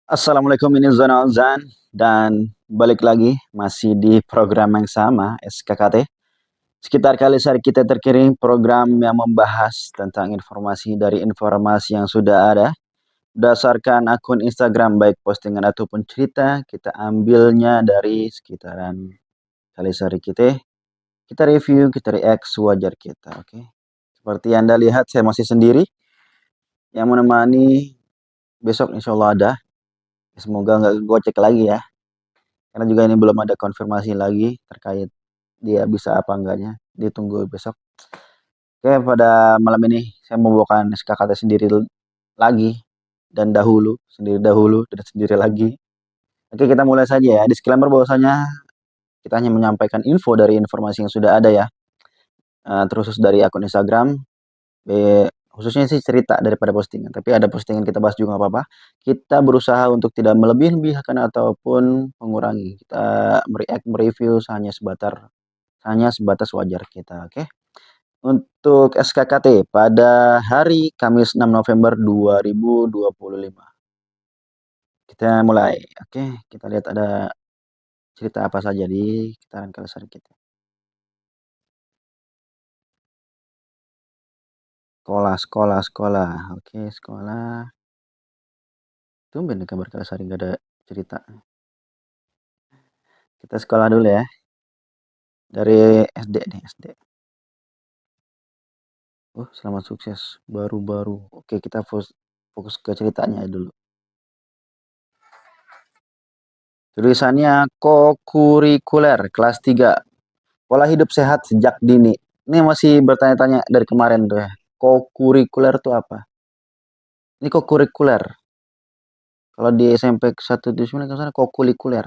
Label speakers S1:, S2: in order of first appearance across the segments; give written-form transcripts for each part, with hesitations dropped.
S1: Assalamualaikum, ini Zona Zan dan balik lagi masih di program yang sama SKKT. Sekitar kali sehari kita terkirim program yang membahas tentang informasi dari informasi yang sudah ada. Berdasarkan akun Instagram baik postingan ataupun cerita, kita ambilnya dari sekitaran kali sehari kita. Kita review, kita react sewajar kita, oke. Seperti Anda lihat saya masih sendiri yang menemani, besok insya Allah ada. Semoga nggak gocek lagi ya. Karena juga ini belum ada konfirmasi lagi terkait dia bisa apa enggaknya. Ditunggu besok. Oke, pada malam ini saya membawakan SKKT sendiri lagi dan sendiri dahulu dan sendiri lagi. Oke, kita mulai saja ya. Disclaimer bahwasanya kita hanya menyampaikan info dari informasi yang sudah ada ya. Terus dari akun Instagram, khususnya sih cerita daripada postingan. Tapi ada postingan kita bahas juga nggak apa-apa. Kita berusaha untuk tidak melebih-lebihkan ataupun mengurangi. Kita mereview hanya sebatas wajar kita, oke? Untuk SKKT pada hari Kamis 6 November 2025. Kita mulai, oke? Kita lihat ada cerita apa saja di kitaran kalender kita. Sekolah. Oke, sekolah. Tumben nih kabar kalender nggak ada cerita. Kita sekolah dulu ya. Dari SD nih, SD. Selamat sukses. Baru-baru. Oke, kita fokus ke ceritanya dulu. Tulisannya kokurikuler kelas 3. Pola hidup sehat sejak dini. Ini masih bertanya-tanya dari kemarin tuh ya. Kokurikuler itu apa? Ini kokurikuler. Kalau di SMP 1 di sana kan kokurikuler.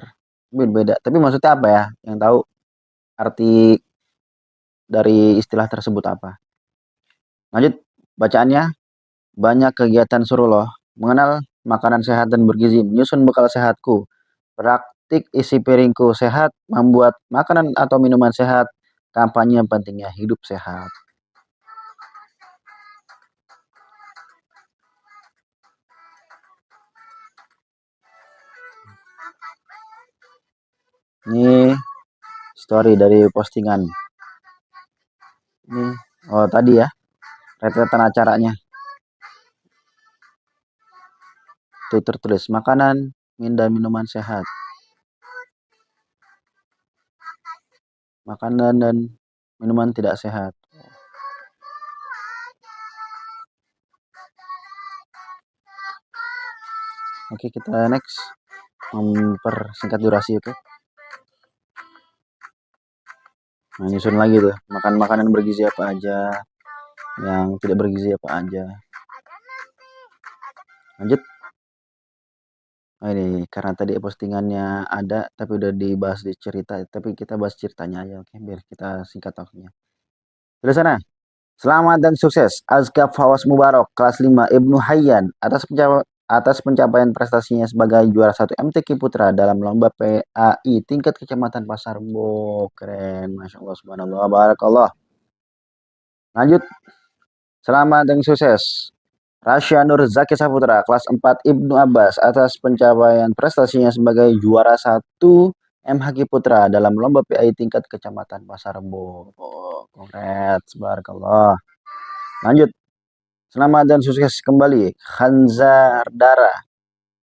S1: Beda. Tapi maksudnya apa ya? Yang tahu arti dari istilah tersebut apa? Lanjut bacaannya. Banyak kegiatan seru loh. Mengenal makanan sehat dan bergizi, menyusun bekal sehatku, praktik isi piringku sehat, membuat makanan atau minuman sehat, kampanye pentingnya hidup sehat. Ini story dari postingan. Ini, tadi ya, rentetan acaranya. Tuh tertulis makanan dan minuman sehat. Makanan dan minuman tidak sehat. Oke, kita next. Mempersingkat durasi itu. Nah, nyusun lagi tuh. Makan makanan bergizi apa aja. Yang tidak bergizi apa aja. Lanjut. Ini karena tadi postingannya ada tapi udah dibahas di cerita, tapi kita bahas ceritanya aja, oke, biar kita singkat waktunya. Dari sana. Selamat dan sukses Azka Fawas Mubarak kelas 5 Ibnu Hayyan atas pencapaian prestasinya sebagai juara 1 MTQ Putra dalam lomba PAI tingkat Kecamatan Pasar Bo. Keren, Masya Allah, subhanallah, barakallah. Lanjut. Selamat dan sukses Rasya Nur Zaki Saputra kelas 4 Ibnu Abbas atas pencapaian prestasinya sebagai juara 1 MHQ Putra dalam lomba PAI tingkat Kecamatan Pasar Bo. Congrats, barakallah. Lanjut. Selamat dan sukses kembali Khanzar Dara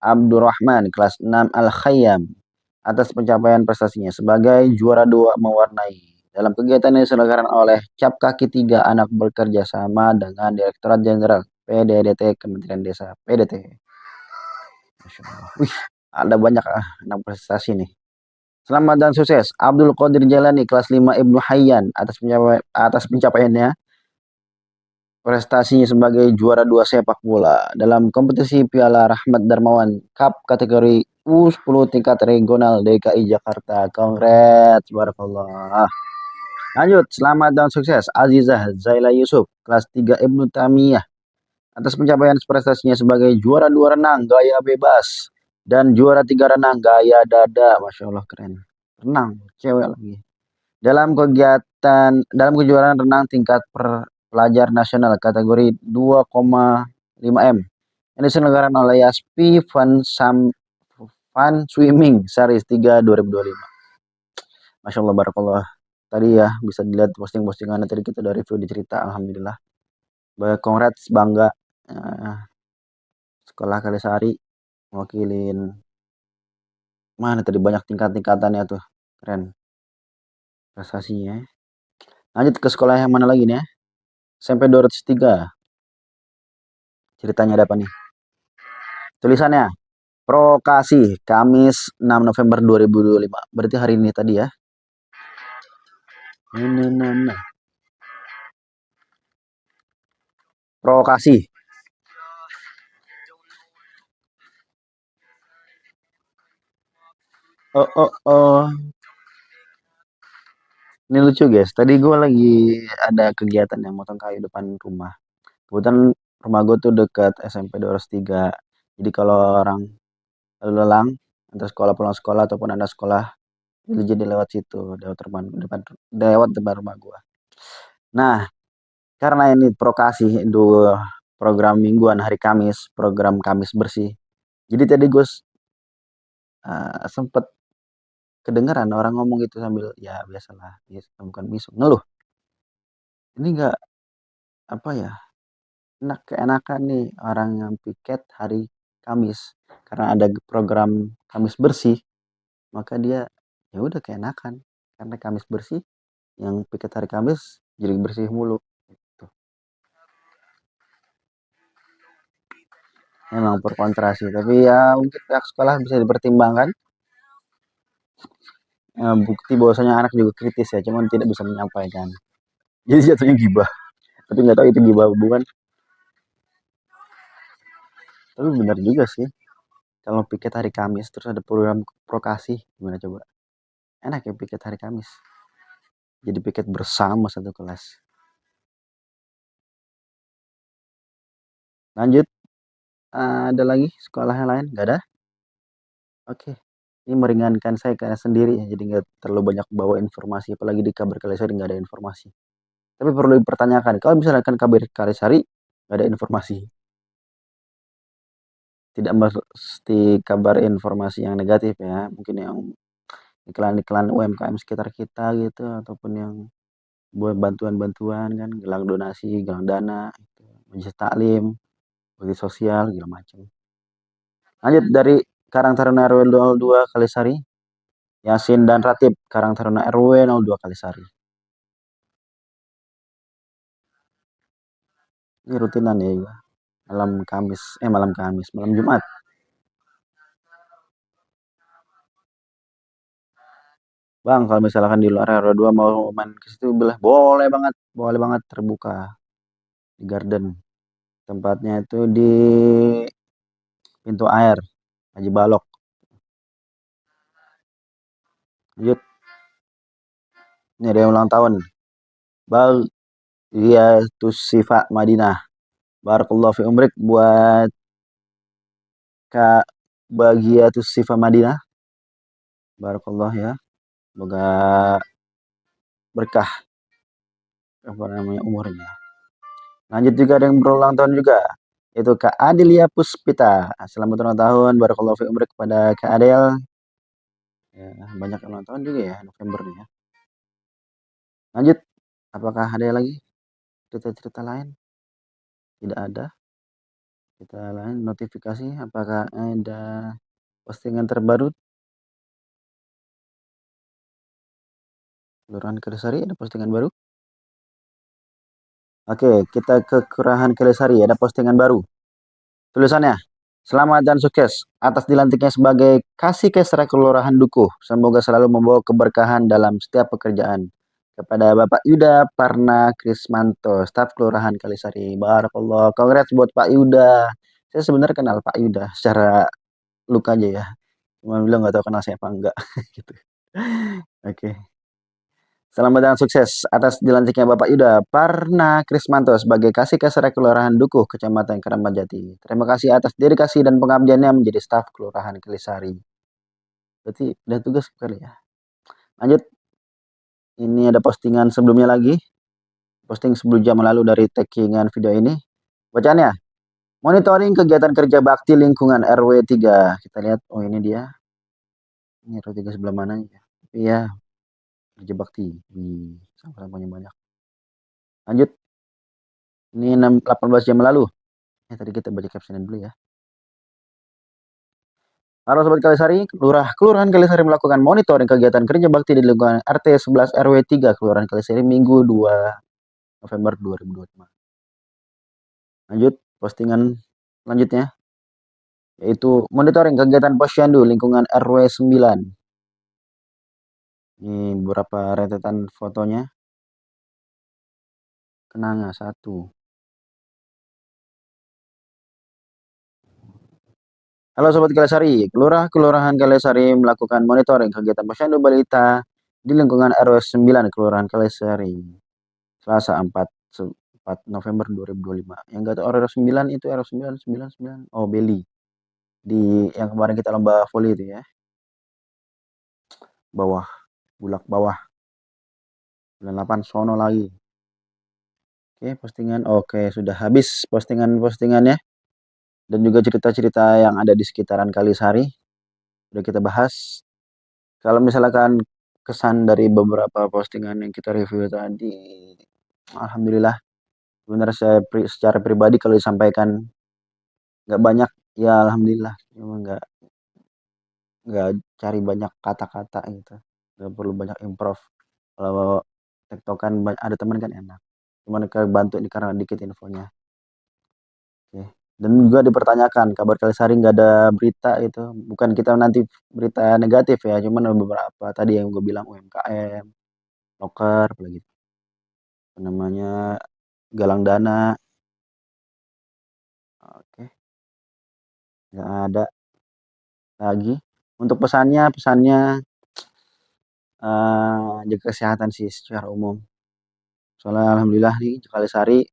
S1: Abdurrahman kelas 6 Al-Khayyam atas pencapaian prestasinya sebagai juara 2 mewarnai dalam kegiatan yang diselenggarakan oleh Cap Kaki 3 anak bekerja sama dengan Direktorat Jenderal PDDT Kementerian Desa PDT. Masya Allah. Wih, ada banyak anak prestasi nih. Selamat dan sukses Abdul Qadir Jalani kelas 5 Ibnu Hayyan atas pencapaiannya prestasinya sebagai juara 2 sepak bola dalam kompetisi Piala Rahmat Darmawan Cup kategori U10 tingkat regional DKI Jakarta. Congrats, barakallah. Lanjut, selamat dan sukses Azizah Zaila Yusuf kelas 3 Ibnu Tamiyah atas pencapaian prestasinya sebagai juara 2 renang gaya bebas dan juara 3 renang gaya dada. Masya Allah, keren. Renang, cewek lagi. Dalam kejuaraan renang tingkat pelajar nasional kategori 2,5 m Ini diselenggarakan oleh Yaspi Fun Swimming Series 3 2025. Masya Allah, barakallah. Tadi ya bisa dilihat posting-postingannya tadi kita dari review di cerita, alhamdulillah. Congrats, bangga. Eh, Sekolah Kalisari mewakilin mana tadi banyak tingkat-tingkatannya tuh. Keren prestasinya. Lanjut ke sekolah yang mana lagi nih ya? SMP 203. Ceritanya ada apa nih? Tulisannya Prokasi, Kamis 6 November 2025. Berarti hari ini tadi ya. Nah. Prokasi. Oh. Ini lucu guys. Tadi gue lagi ada kegiatan yang motong kayu depan rumah. Kebetulan rumah gue tuh dekat SMP 203. Jadi kalau orang lalu lalang antar sekolah pulang sekolah ataupun anda sekolah itu jadi lewat situ, lewat depan rumah gue. Nah, karena ini prokasi itu program mingguan hari Kamis, program Kamis bersih. Jadi tadi gue sempet kedengeran orang ngomong gitu sambil ya biasalah, bukan bisu, ngeluh. Ini enggak apa ya? Keenakan nih orang yang piket hari Kamis karena ada program Kamis bersih, maka dia ya udah keenakan karena Kamis bersih, yang piket hari Kamis jadi bersih mulu gitu. Memang berkontrasi, tapi ya mungkin pihak sekolah bisa dipertimbangkan. Bukti bahwasanya anak juga kritis ya, cuman tidak bisa menyampaikan. Jadi jatuhnya gibah, tapi nggak tahu itu gibah bukan. Tapi benar juga sih, kalau piket hari Kamis terus ada program prokasi, gimana coba? Enak ya piket hari Kamis. Jadi piket bersama satu kelas. Lanjut, ada lagi sekolah yang lain? Gak ada? Oke. Ini meringankan saya karena sendiri ya, jadi nggak terlalu banyak bawa informasi, apalagi di kabar Kalisari nggak ada informasi. Tapi perlu dipertanyakan, kalau misalkan kabar Kalisari nggak ada informasi, tidak mesti kabar informasi yang negatif ya, mungkin yang iklan-iklan UMKM sekitar kita gitu, ataupun yang buat bantuan-bantuan kan, gelang donasi, gelang dana, gitu. Majelis taklim, bakti sosial, segala macam. Lanjut dari Karang Taruna RW 02 Kalisari, Yasin dan Ratib Karang Taruna RW 02 Kalisari. Ini rutinan ya, malam Jumat. Bang, kalau misalkan di luar RW 2 mau main ke situ boleh banget terbuka di garden. Tempatnya itu di pintu air Haji Balok. Lanjut, ini ada yang ulang tahun. Bal Iya tuh Sifa Madinah. Barakallahu fi umrik buat Kak Bagiatus Sifa Madinah. Barakallah ya. Semoga berkah apa namanya umurnya. Lanjut juga ada yang berulang tahun juga. Itu Kak Adelia Puspita. Selamat ulang tahun. Barakallahu fi umrik kepada Kak Adel. Ya, banyak ulang tahun juga ya November nih ya. Lanjut. Apakah ada lagi cerita-cerita lain? Tidak ada. Cerita lain notifikasi. Apakah ada postingan terbaru? Kelurahan Kelisari ada postingan baru? Oke, kita ke Kelurahan Kelisari ada postingan baru. Tulisannya, selamat dan sukses atas dilantiknya sebagai Kasih Kelurahan Dukuh. Semoga selalu membawa keberkahan dalam setiap pekerjaan. Kepada Bapak Yuda Parna Krismanto, staf Kelurahan Kalisari. Barakallah. Congrats buat Pak Yuda. Saya sebenarnya kenal Pak Yuda secara luka aja ya. Cuma bilang nggak tahu kenal siapa enggak gitu. Oke. Selamat dan sukses atas dilantiknya Bapak Yuda Parna Krismanto sebagai Kasih Kelurahan Dukuh, Kecamatan Keramat Terima kasih atas dedikasi dan pengabdiannya menjadi staf Kelurahan Kelisari. Berarti udah tugas kali ya. Lanjut. Ini ada postingan sebelumnya lagi. Posting 10 jam lalu dari taggingan video ini. Bacaannya. Monitoring kegiatan kerja bakti lingkungan RW 3. Kita lihat, oh ini dia. Ini RW 3 sebelah mana ya? Iya, kerja bakti. Sampah-sampahnya banyak. Lanjut, ini 18 jam lalu. Tadi kita baca captionnya dulu ya. Halo Sobat Kalisari, Kelurahan Kalisari melakukan monitoring kegiatan kerja bakti di lingkungan RT 11 RW 3 Kelurahan Kalisari Minggu 2 November 2025. Lanjut, postingan selanjutnya yaitu monitoring kegiatan posyandu lingkungan RW 9. Ini beberapa rentetan fotonya. Kenanga 1. Halo Sobat Kalisari, Kelurahan Kalisari melakukan monitoring kegiatan posyandu balita di lingkungan RW 9 Kelurahan Kalisari. Selasa 4 November 2025. Yang enggak tahu RW 9 itu RW 9 99. Oh, Beli. Di yang kemarin kita lomba voli itu ya. Bawah, bulak bawah. 98 sono lagi. Oke, postingan. Oke, sudah habis postingan-postingannya dan juga cerita-cerita yang ada di sekitaran Kalisari. Sudah kita bahas. Kalau misalkan kesan dari beberapa postingan yang kita review tadi, alhamdulillah. Sebenarnya secara pribadi kalau disampaikan nggak banyak, ya alhamdulillah. Cuma nggak cari banyak kata-kata gitu. Nggak perlu banyak improv. Kalau tektokan ada teman kan enak. Cuman bantu ini karena dikit infonya. Oke. Dan juga dipertanyakan kabar Kalisari nggak ada berita itu. Bukan kita nanti berita negatif ya, cuman ada beberapa tadi yang gue bilang UMKM, loker, apalagi apa namanya galang dana. Oke, nggak ada lagi. Untuk pesannya jaga kesehatan sih secara umum. Soalnya alhamdulillah nih Kalisari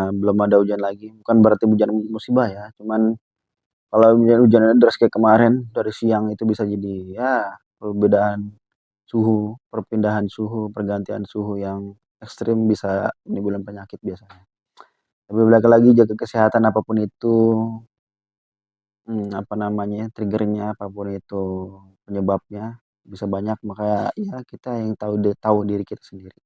S1: belum ada hujan lagi. Bukan berarti hujan musibah ya, cuman kalau hujan deras kayak kemarin dari siang itu bisa jadi ya perbedaan suhu, perpindahan suhu, pergantian suhu yang ekstrim bisa menimbulkan penyakit biasanya. Tapi balik lagi jaga kesehatan apapun itu, apa namanya, triggernya apapun itu penyebabnya bisa banyak, maka ya kita yang tahu diri kita sendiri.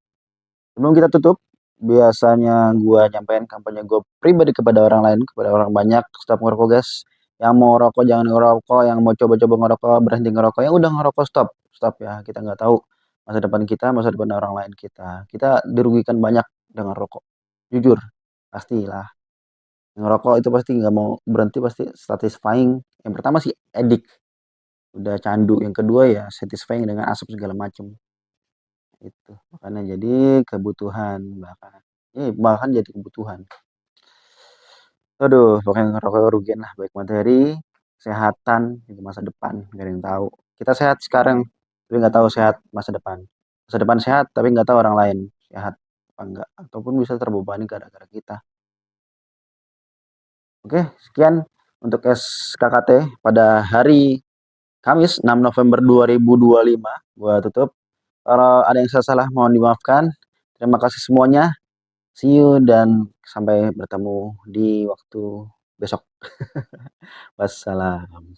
S1: Sebelum kita tutup, biasanya gua nyampein kampanye gue pribadi kepada orang lain, kepada orang banyak, stop ngerokok guys. Yang mau ngerokok jangan ngerokok, yang mau coba-coba ngerokok berhenti ngerokok, yang udah ngerokok stop, stop ya. Kita nggak tahu masa depan kita, masa depan orang lain kita. Kita dirugikan banyak dengan rokok. Jujur, pastilah. Yang ngerokok itu pasti nggak mau berhenti, pasti satisfying. Yang pertama sih edik, udah candu. Yang kedua ya satisfying dengan asap segala macam. Itu makanya jadi kebutuhan bahkan jadi kebutuhan. Aduh, pokoknya ngerokok rugian lah, baik materi, kesehatan, itu masa depan, gak ada yang tahu. Kita sehat sekarang, tapi nggak tahu sehat masa depan. Masa depan sehat, tapi nggak tahu orang lain sehat apa enggak, ataupun bisa terbebani gara-gara kita. Oke, sekian untuk SKKT pada hari Kamis 6 November 2025. Gua tutup. Kalau ada yang salah mohon dimaafkan. Terima kasih semuanya. See you dan sampai bertemu di waktu besok. Wassalam.